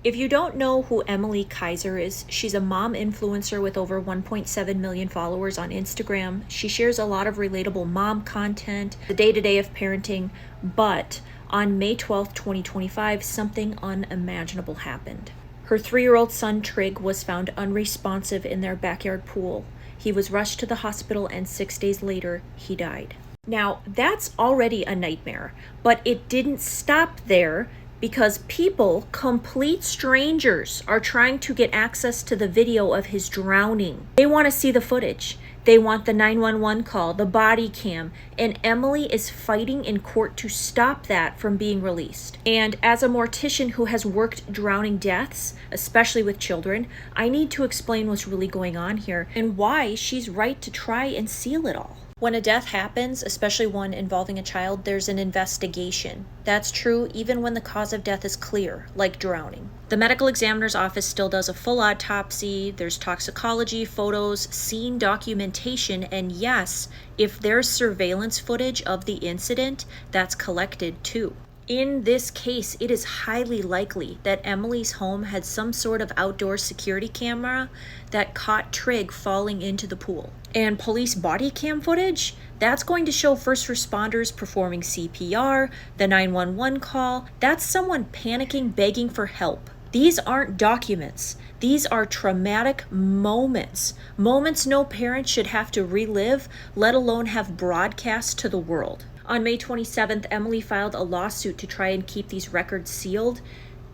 If you don't know who Emilie Kiser is, she's a mom influencer with over 1.7 million followers on Instagram. She shares a lot of relatable mom content, the day-to-day of parenting, but on May 12th, 2025, something unimaginable happened. Her 3-year-old son, Trigg, was found unresponsive in their backyard pool. He was rushed to the hospital and 6 days later, he died. Now, that's already a nightmare, but it didn't stop there because people, complete strangers, are trying to get access to the video of his drowning. They want to see the footage. They want the 911 call, the body cam, and Emilie is fighting in court to stop that from being released. And as a mortician who has worked drowning deaths, especially with children, I need to explain what's really going on here and why she's right to try and seal it all. When a death happens, especially one involving a child, there's an investigation. That's true even when the cause of death is clear, like drowning. The medical examiner's office still does a full autopsy, there's toxicology, photos, scene documentation, and yes, if there's surveillance footage of the incident, that's collected too. In this case, it is highly likely that Emilie's home had some sort of outdoor security camera that caught Trigg falling into the pool. And police body cam footage, that's going to show first responders performing CPR, the 911 call. That's someone panicking, begging for help. These aren't documents. These are traumatic moments. Moments no parent should have to relive, let alone have broadcast to the world. On May 27th, Emilie filed a lawsuit to try and keep these records sealed.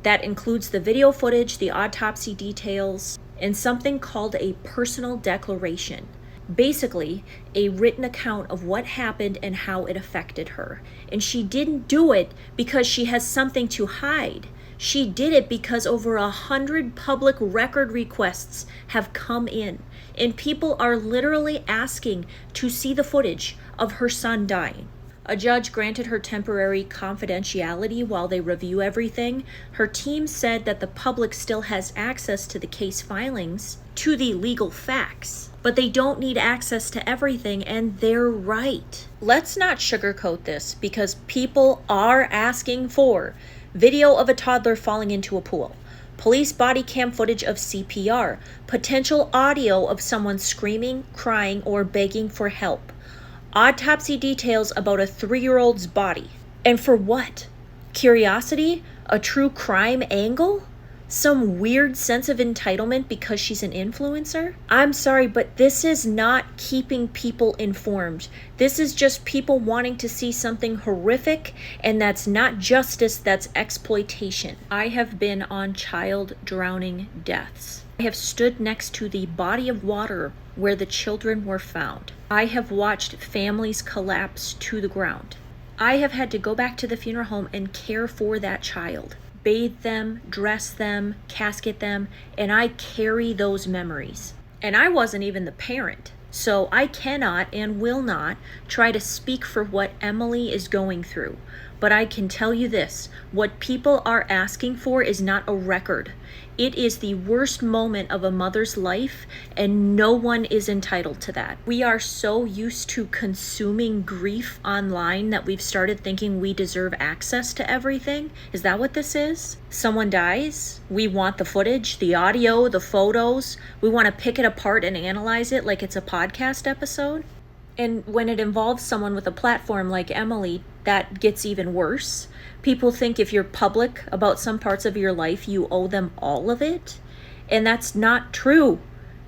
That includes the video footage, the autopsy details, and something called a personal declaration. Basically, a written account of what happened and how it affected her. And she didn't do it because she has something to hide. She did it because over 100 public record requests have come in, and people are literally asking to see the footage of her son dying. A judge granted her temporary confidentiality while they review everything. Her team said that the public still has access to the case filings, to the legal facts, but they don't need access to everything, and they're right. Let's not sugarcoat this, because people are asking for video of a toddler falling into a pool, police body cam footage of CPR, potential audio of someone screaming, crying, or begging for help, autopsy details about a 3-year-old's body. And for what? Curiosity? A true crime angle? Some weird sense of entitlement because she's an influencer? I'm sorry, but this is not keeping people informed. This is just people wanting to see something horrific, and that's not justice, that's exploitation. I have been on child drowning deaths. I have stood next to the body of water where the children were found. I have watched families collapse to the ground. I have had to go back to the funeral home and care for that child, bathe them, dress them, casket them, and I carry those memories. And I wasn't even the parent, so I cannot and will not try to speak for what Emilie is going through. But I can tell you this, what people are asking for is not a record. It is the worst moment of a mother's life, and no one is entitled to that. We are so used to consuming grief online that we've started thinking we deserve access to everything. Is that what this is? Someone dies, we want the footage, the audio, the photos. We want to pick it apart and analyze it like it's a podcast episode. And when it involves someone with a platform like Emilie, that gets even worse. People think if you're public about some parts of your life, you owe them all of it. And that's not true.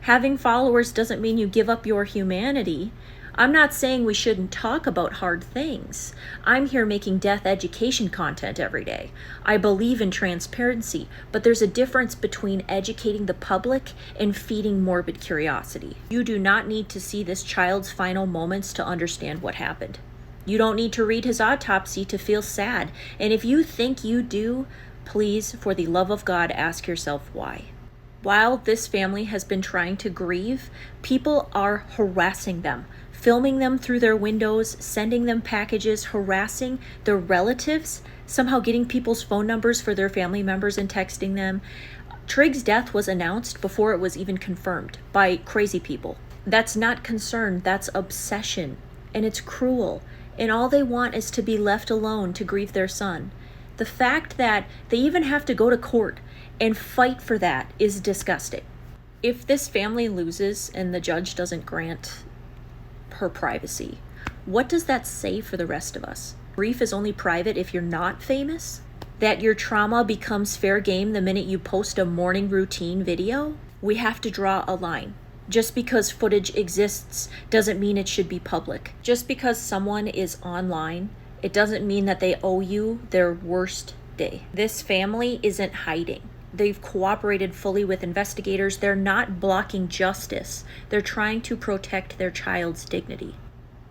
Having followers doesn't mean you give up your humanity. I'm not saying we shouldn't talk about hard things. I'm here making death education content every day. I believe in transparency, but there's a difference between educating the public and feeding morbid curiosity. You do not need to see this child's final moments to understand what happened. You don't need to read his autopsy to feel sad. And if you think you do, please, for the love of God, ask yourself why. While this family has been trying to grieve, people are harassing them, filming them through their windows, sending them packages, harassing their relatives, somehow getting people's phone numbers for their family members and texting them. Trigg's death was announced before it was even confirmed by crazy people. That's not concern, that's obsession, and it's cruel. And all they want is to be left alone to grieve their son. The fact that they even have to go to court and fight for that is disgusting. If this family loses and the judge doesn't grant her privacy, what does that say for the rest of us? Grief is only private if you're not famous? That your trauma becomes fair game the minute you post a morning routine video? We have to draw a line. Just because footage exists doesn't mean it should be public. Just because someone is online, it doesn't mean that they owe you their worst day. This family isn't hiding. They've cooperated fully with investigators. They're not blocking justice. They're trying to protect their child's dignity.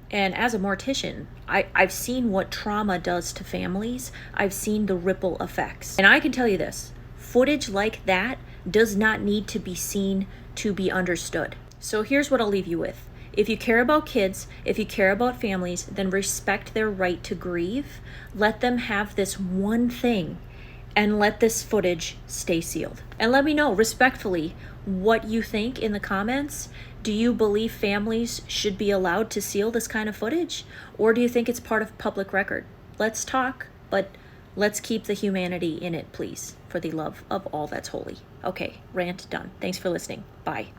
And as a mortician, I've seen what trauma does to families. I've seen the ripple effects. And I can tell you this, footage like that does not need to be seen to be understood. So here's what I'll leave you with. If you care about kids, if you care about families, then respect their right to grieve. Let them have this one thing and let this footage stay sealed. And let me know respectfully what you think in the comments. Do you believe families should be allowed to seal this kind of footage? Or do you think it's part of public record? Let's talk, but let's keep the humanity in it, please, for the love of all that's holy. Okay, rant done. Thanks for listening. Bye.